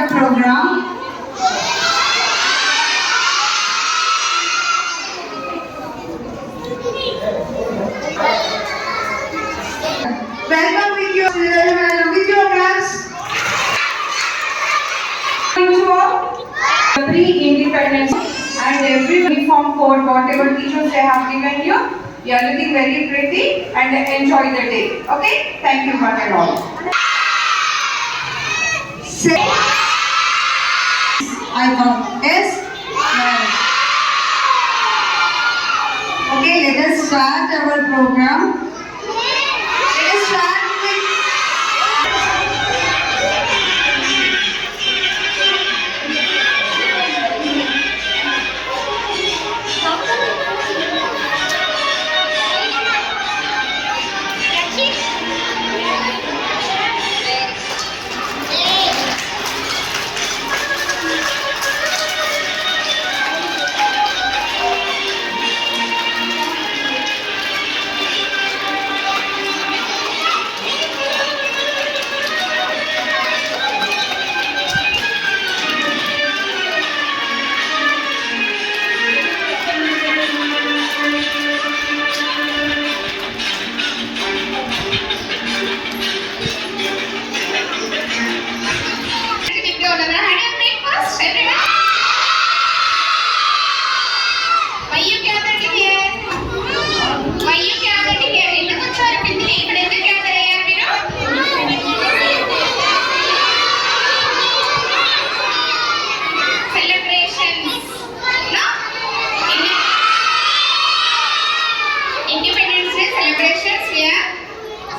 the program. Welcome with your class. Pre-independence and every uniform code, whatever teachers they have given you, you are looking very pretty and enjoy the day. Okay? Thank you one and all. I thought yes. Okay, let us start our program. Let us start with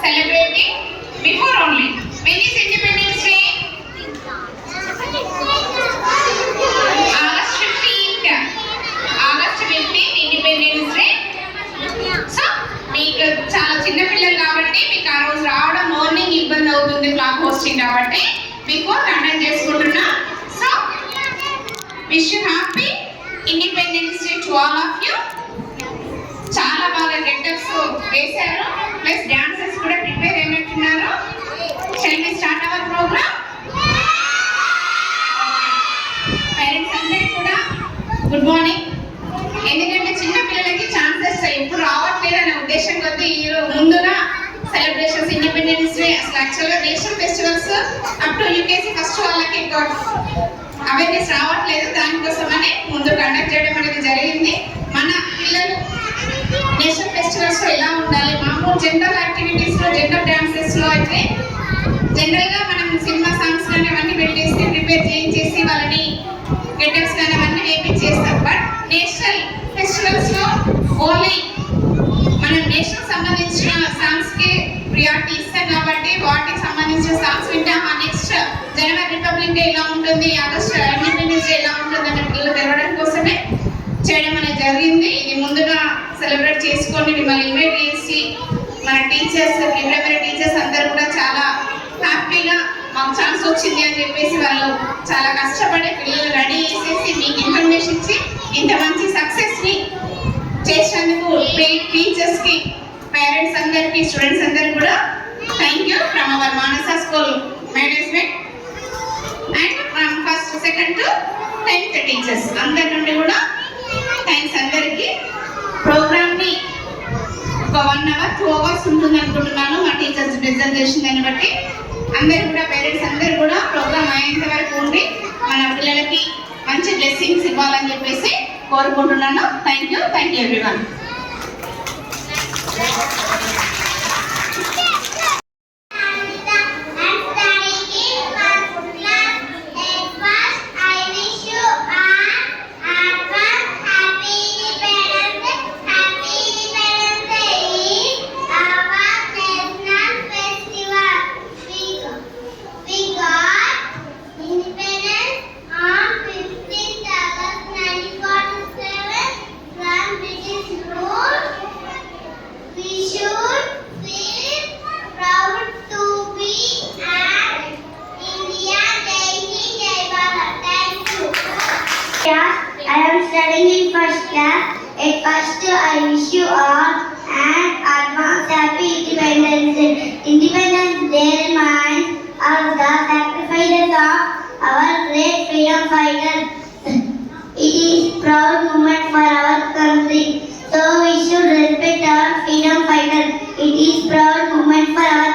celebrating before only. When is Independence Day? August 15th. August 15th Independence Day. So, మీకు చాలా చిన్న పిల్లలు కాబట్టి మీకు ఆ రోజు రావడం morning ఇబ్బంది అవుతుంది క్లాక్ హోస్టింగ్ కాబట్టి బిఫోర్ కండక్ట్ చేసుకుంటున్నా. So, wish you happy independence day to all of you. చాలా బాగా గెటప్స్ వేశారు, ప్లస్ డాన్సెస్ కూడా ప్రిపేర్ అయినట్టున్నారు. Shall we start our programme. Parents అందరికీ కూడా గుడ్ మార్నింగ్. ఎందుకంటే చిన్న పిల్లలకి ఛాన్సెస్ ఎప్పుడు రావట్లేదు అనే ఉద్దేశం కొద్దీ ఈ ముందుగా సెలబ్రేషన్స్ ఇండిపెండెన్స్ డే అసలు యాక్చువల్గా national festivals up to UKG first వాళ్ళకి అవేర్నెస్ రావట్లేదు, దానికోసమని ముందు కండక్ట్ చేయడం అనేది జరిగింది. మన పిల్లలు నేషనల్ ఫెస్టివల్స్ లో ఎలా ఉండాలి, మామూలు జనరల్ యాక్టివిటీస్ లో జనరల్ డాన్సెస్ లో అయితే జనరల్ గా మనం సినిమా సాంగ్స్ కానీ అవన్నీ పెట్టేసి ప్రిపేర్ చేయించేసి వాళ్ళని గెటప్స్ కానీ అవన్నీ వేయించేస్తాం. బట్ నేషనల్ ఫెస్టివల్స్ లో ఓన్లీ మనం నేషనల్ సంబంధించిన సాంగ్స్ కి ప్రియారిటీ ఇస్తాం కాబట్టి వాటికి సంబంధించిన సాంగ్స్ వింటాం. ఆ నెక్స్ట్ జనవరి రిపబ్లిక్ డే ఎలా ఉంటుంది, ఆగస్ట్ ఇండిపెండెన్స్ డే ఎలా ఉంటుంది అనే పిల్లలు తెలవడం కోసమే చేయడం అనేది జరిగింది. ఇది ముందుగా సెలబ్రేట్ చేసుకొని మిమ్మల్ని ఇన్వైట్ చేసి మన టీచర్స్ ప్రైమరీ టీచర్స్ అందరూ కూడా చాలా హ్యాపీగా మాకు ఛాన్స్ వచ్చింది అని చెప్పేసి వాళ్ళు చాలా కష్టపడి పిల్లలు రెడీ చేసేసి మీకు ఇన్ఫర్మేషన్ ఇచ్చి ఇంత మంచి సక్సెస్ని చేసినందుకు టీచర్స్ కి పేరెంట్స్ అందరికి స్టూడెంట్స్ అందరికి కూడా thank you from our Manasa school management and from first second to 10th teachers అందరి నుండి కూడా థ్యాంక్స్ అందరికి. ప్రోగ్రామ్ ని ఒక 1 hour 2 hours ఉంటుంది అనుకుంటున్నాను మా టీచర్స్ ప్రెజెంటేషన్ దాన్ని బట్టి. అందరు కూడా పేరెంట్స్ అందరు కూడా ప్రోగ్రామ్ అయ్యేంత వరకు ఉండి మన పిల్లలకి మంచి బ్లెస్సింగ్స్ ఇవ్వాలని చెప్పేసి కోరుకుంటున్నాను. Thank you everyone. I am studying in first class. At first, I wish you all an advance happy Independence Day. Independence Day reminds us the sacrifices of our proud moment for our